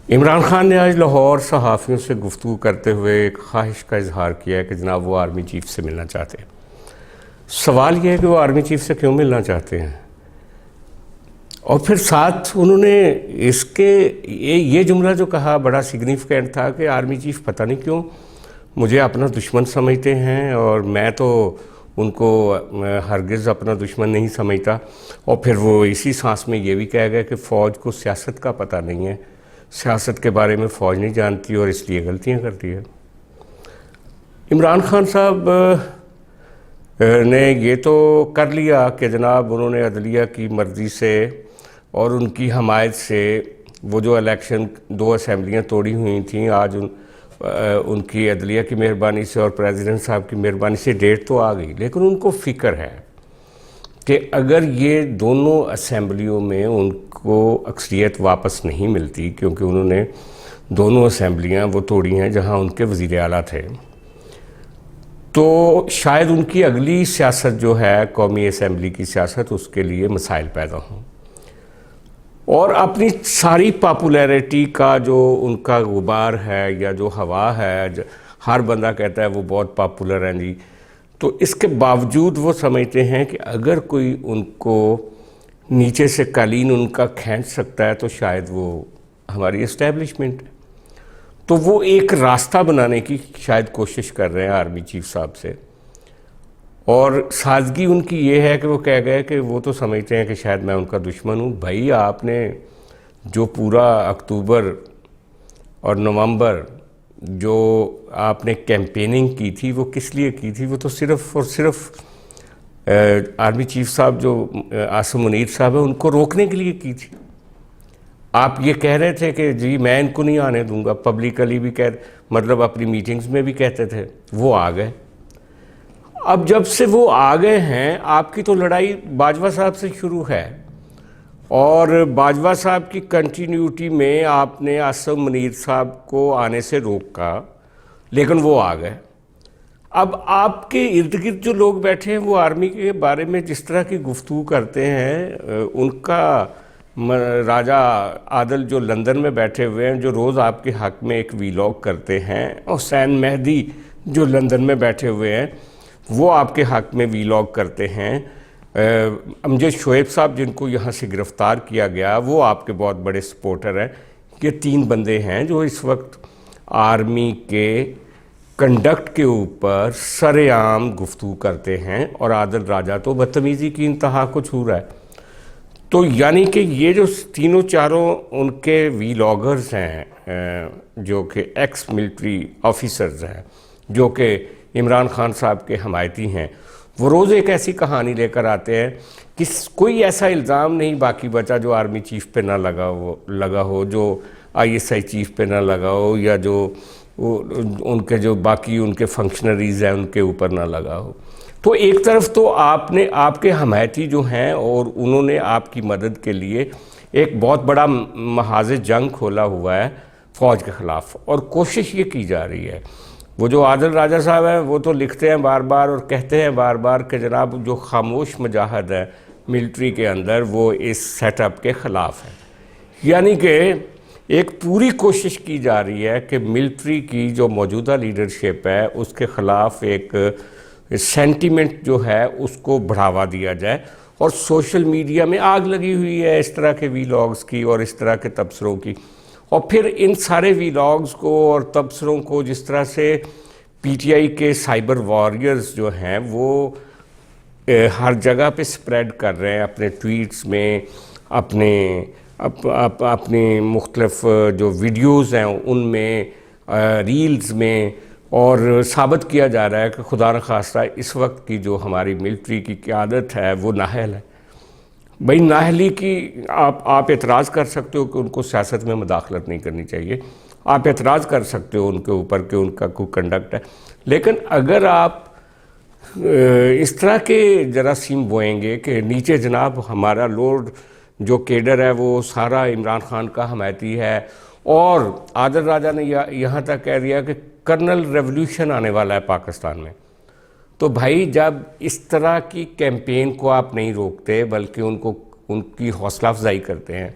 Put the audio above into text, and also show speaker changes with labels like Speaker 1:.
Speaker 1: इमरान खान ने आज लाहौर सहाफ़ियों से गुफ्तगू करते हुए एक ख्वाहिश का इजहार किया है कि जनाब वो आर्मी चीफ से मिलना चाहते हैं। सवाल यह है कि वो आर्मी चीफ से क्यों मिलना चाहते हैं। और फिर साथ उन्होंने इसके ये जुमला जो कहा बड़ा सिग्निफिकेंट था कि आर्मी चीफ पता नहीं क्यों मुझे अपना दुश्मन समझते हैं और मैं तो उनको हरगिज़ अपना दुश्मन नहीं समझता। और फिर वो इसी सांस में ये भी कह गए कि फ़ौज को सियासत का पता नहीं है, सियासत के बारे में फ़ौज नहीं जानती और इसलिए गलतियां करती है। इमरान खान साहब ने ये तो कर लिया कि जनाब उन्होंने अदलिया की मर्ज़ी से और उनकी हमायत से वो जो इलेक्शन 2 असम्बलियाँ तोड़ी हुई थी, आज उनकी अदलिया की मेहरबानी से और प्रेसिडेंट साहब की मेहरबानी से डेट तो आ गई। लेकिन उनको फ़िक्र है कि अगर ये दोनों असम्बलियों में उनको अक्सरियत वापस नहीं मिलती, क्योंकि उन्होंने दोनों असम्बलियाँ वो तोड़ी हैं जहाँ उनके वज़ीर आला थे, तो शायद उनकी अगली सियासत जो है कौमी असम्बली की सियासत, उसके लिए मसाइल पैदा हों। और अपनी सारी पॉपुलैरिटी का जो उनका गुबार है या जो हवा है, हर बंदा कहता है वो बहुत पॉपुलर हैं जी, तो इसके बावजूद वो समझते हैं कि अगर कोई उनको नीचे से कालीन उनका खींच सकता है तो शायद वो हमारी इस्टेब्लिशमेंट है। तो वो एक रास्ता बनाने की शायद कोशिश कर रहे हैं आर्मी चीफ साहब से। और सादगी उनकी ये है कि वो कह गए कि वो तो समझते हैं कि शायद मैं उनका दुश्मन हूँ। भाई आपने जो पूरा अक्टूबर और नवंबर जो आपने कैंपेनिंग की थी वो किस लिए की थी? वो तो सिर्फ़ और सिर्फ आर्मी चीफ साहब जो आसिम मुनीर साहब है उनको रोकने के लिए की थी। आप ये कह रहे थे कि जी मैं इनको नहीं आने दूंगा, पब्लिकली भी मतलब अपनी मीटिंग्स में भी कहते थे। वो आ गए। अब जब से वो आ गए हैं, आपकी तो लड़ाई बाजवा साहब से शुरू है और बाजवा साहब की कंटिन्यूटी में आपने आसिम मुनीर साहब को आने से रोका, लेकिन वो आ गए। अब आपके इर्द गिर्द जो लोग बैठे हैं वो आर्मी के बारे में जिस तरह की गुफ्तगू करते हैं, उनका राजा आदल जो लंदन में बैठे हुए हैं, जो रोज़ आपके हक़ में एक वीलॉग करते हैं, और हुसैन मेहदी जो लंदन में बैठे हुए हैं वो आपके हक़ में वीलॉग करते हैं। अमजद शोएब साहब जिनको यहाँ से गिरफ़्तार किया गया वो आपके बहुत बड़े सपोर्टर हैं। ये 3 बंदे हैं जो इस वक्त आर्मी के कंडक्ट के ऊपर सरेआम गुफ्तगू करते हैं और आदिल राजा तो बदतमीज़ी की इंतहा को छू रहा है। तो यानी कि ये जो तीनों चारों उनके वीलॉगर्स हैं जो कि एक्स मिलिट्री ऑफिसर्स हैं, जो कि इमरान खान साहब के हमायती हैं, वो रोज़ एक ऐसी कहानी लेकर आते हैं कि कोई ऐसा इल्ज़ाम नहीं बाकी बचा जो आर्मी चीफ पे ना लगा हो, जो ISI चीफ पे ना लगा हो, या जो उनके जो बाकी उनके फंक्शनरीज़ हैं उनके ऊपर ना लगा हो। तो एक तरफ तो आपने आपके हमायती जो हैं और उन्होंने आपकी मदद के लिए एक बहुत बड़ा महाज़ जंग खोला हुआ है फ़ौज के ख़िलाफ़, और कोशिश ये की जा रही है। वो जो आदिल राजा साहब हैं वो तो लिखते हैं बार बार और कहते हैं बार बार कि जनाब जो खामोश मुजाहिद है मिलिट्री के अंदर वो इस सेटअप के ख़िलाफ़ है। यानी कि एक पूरी कोशिश की जा रही है कि मिलिट्री की जो मौजूदा लीडरशिप है उसके ख़िलाफ़ एक सेंटिमेंट जो है उसको बढ़ावा दिया जाए। और सोशल मीडिया में आग लगी हुई है इस तरह के वीलॉग्स की और इस तरह के तबसरों की। और फिर इन सारे वीलॉग्स को और तबसरों को जिस तरह से PTI के साइबर वॉरियर्स जो हैं वो हर जगह पे स्प्रेड कर रहे हैं अपने ट्वीट्स में, अपने मुख्तलिफ जो वीडियोज़ हैं उनमें, रील्स में, और साबित किया जा रहा है कि खुदा न खास्ता इस वक्त की जो हमारी मिलिट्री की क़यादत है वो नाअहल है। भाई नाअहली की आप एतराज़ कर सकते हो कि उनको सियासत में मुदाखलत नहीं करनी चाहिए, आप एतराज़ कर सकते हो उनके ऊपर कि उनका कोई कंडक्ट है, लेकिन अगर आप इस तरह के जरासीम बोएंगे कि नीचे जनाब हमारा लोड जो केडर है वो सारा इमरान खान का हमायती है, और आदिल राजा ने यहाँ तक कह दिया कि कर्नल रेवोल्यूशन आने वाला है पाकिस्तान में, तो भाई जब इस तरह की कैंपेन को आप नहीं रोकते बल्कि उनकी हौसला अफजाई करते हैं